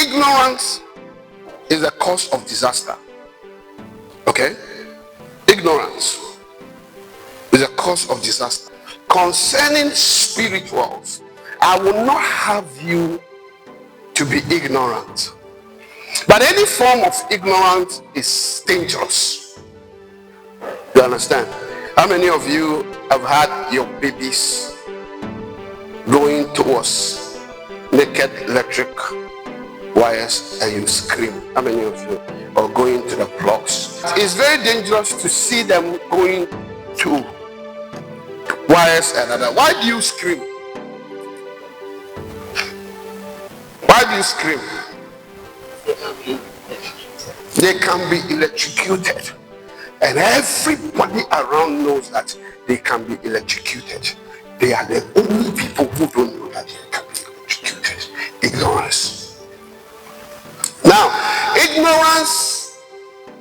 Ignorance is a cause of disaster. Okay? Ignorance is a cause of disaster. Concerning spirituals, I will not have you to be ignorant. But any form of ignorance is dangerous. You understand? How many of you have had your babies going towards naked electric wires and you scream? How many of you? Or going to the plugs? It's very dangerous to see them going to wires and other. Why do you scream? Why do you scream? They can be electrocuted, and everybody around knows that they can be electrocuted. They are the only people who don't know that they can be electrocuted. Ignorance. Now, ignorance,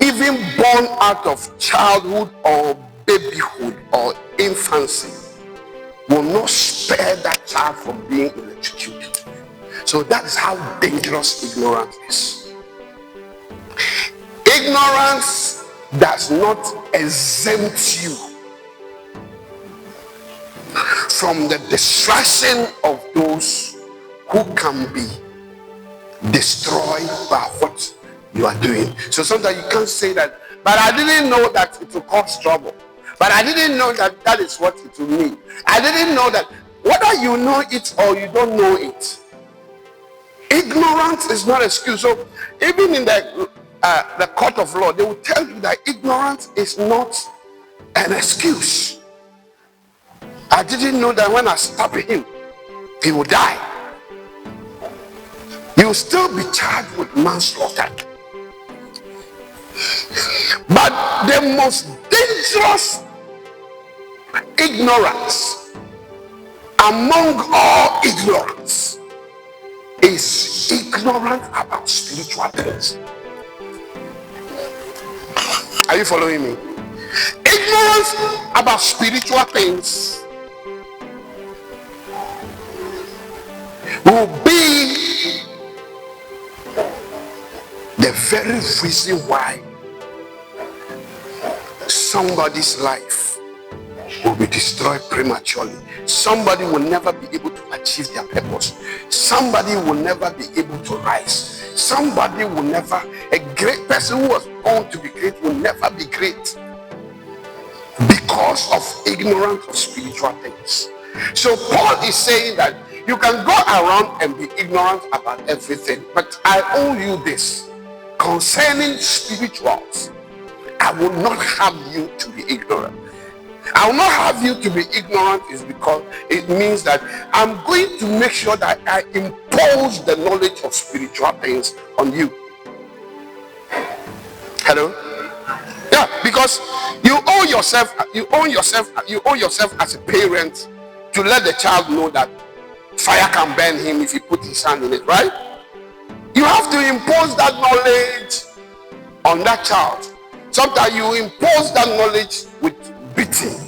even born out of childhood or babyhood or infancy, will not spare that child from being electrocuted. So that is how dangerous ignorance is. Ignorance does not exempt you from the destruction of those who can be destroyed by what you are doing. So sometimes you can't say that, but I didn't know that it will cause trouble. But I didn't know that that is what it will mean. I didn't know that. Whether you know it or you don't know it, ignorance is not an excuse. So even in the court of law, they will tell you that ignorance is not an excuse. I didn't know that when I stab him, he will die. You will still be charged with manslaughter. But the most dangerous ignorance among all ignorance is ignorance about spiritual things. Are you following me? Ignorance about spiritual things will be the very reason why somebody's life will be destroyed prematurely. Somebody will never be able to achieve their purpose. Somebody will never be able to rise. Somebody will never, a great person who was born to be great will never be great because of ignorance of spiritual things. So Paul is saying that you can go around and be ignorant about everything, but I owe you this. Concerning spirituals, I will not have you to be ignorant. I will not have you to be ignorant is because it means that I'm going to make sure that I impose the knowledge of spiritual things on you. Hello? Yeah, because you owe yourself as a parent to let the child know that fire can burn him if he put his hand in it, right? You have to impose that knowledge on that child. Sometimes you impose that knowledge with beating.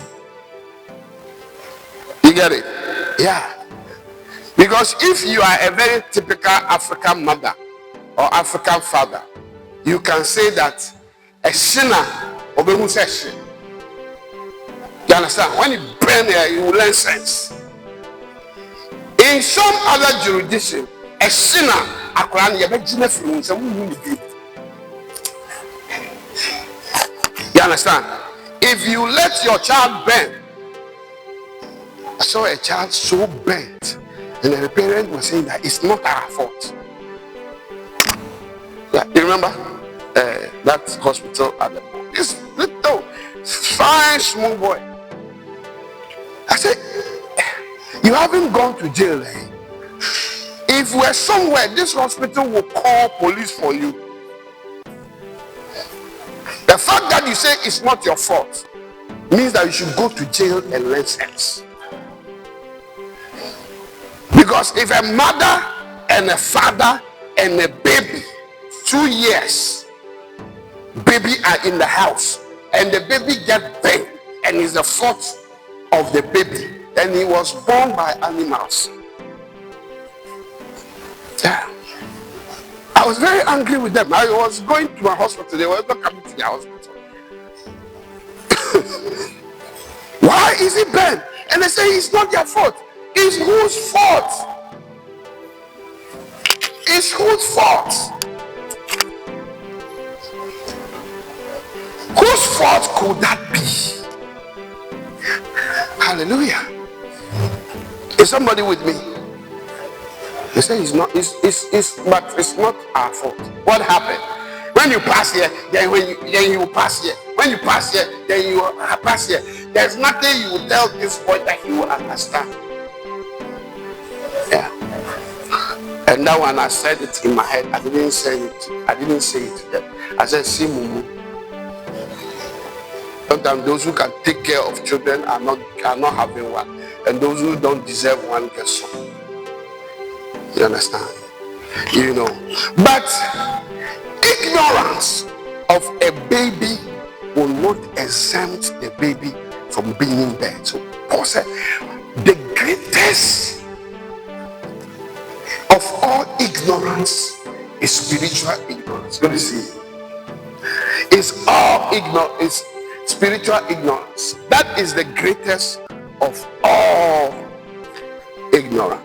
You get it? Yeah. Because if you are a very typical African mother or African father, you can say that a sinner obehu session. You understand? When you burn there, you will learn sense. In some other jurisdiction, a sinner you understand? If you let your child burn, I saw a child so burnt, and the parent was saying that it's not our fault. Yeah, you remember that hospital at the this little fine small boy. I said, you haven't gone to jail, eh? If we're somewhere, this hospital will call police for you. The fact that you say it's not your fault means that you should go to jail and learn sense. Because if a mother and a father and a baby, 2 years, baby are in the house, and the baby get bent and is the fault of the baby, and he was born by animals. Yeah. was very angry with them. I was going to my hospital. They were not coming to the hospital. Why is it banned? And they say it's not their fault. It's whose fault? It's whose fault? Whose fault could that be? Hallelujah. Is somebody with me? They say it's not, but it's not our fault. What happened? When you pass here, then you pass here. When you pass here, then you pass here. There's nothing you will tell this boy that he will understand. Yeah. And that one, I said it in my head. I didn't say it to them. I said, see, Mumu. Sometimes those who can take care of children are not having one, and those who don't deserve one get some. You understand? You know. But ignorance of a baby will not exempt the baby from being there. So Paul said, the greatest of all ignorance is spiritual ignorance. Good to see. It's all ignorance. It's spiritual ignorance. That is the greatest of all ignorance.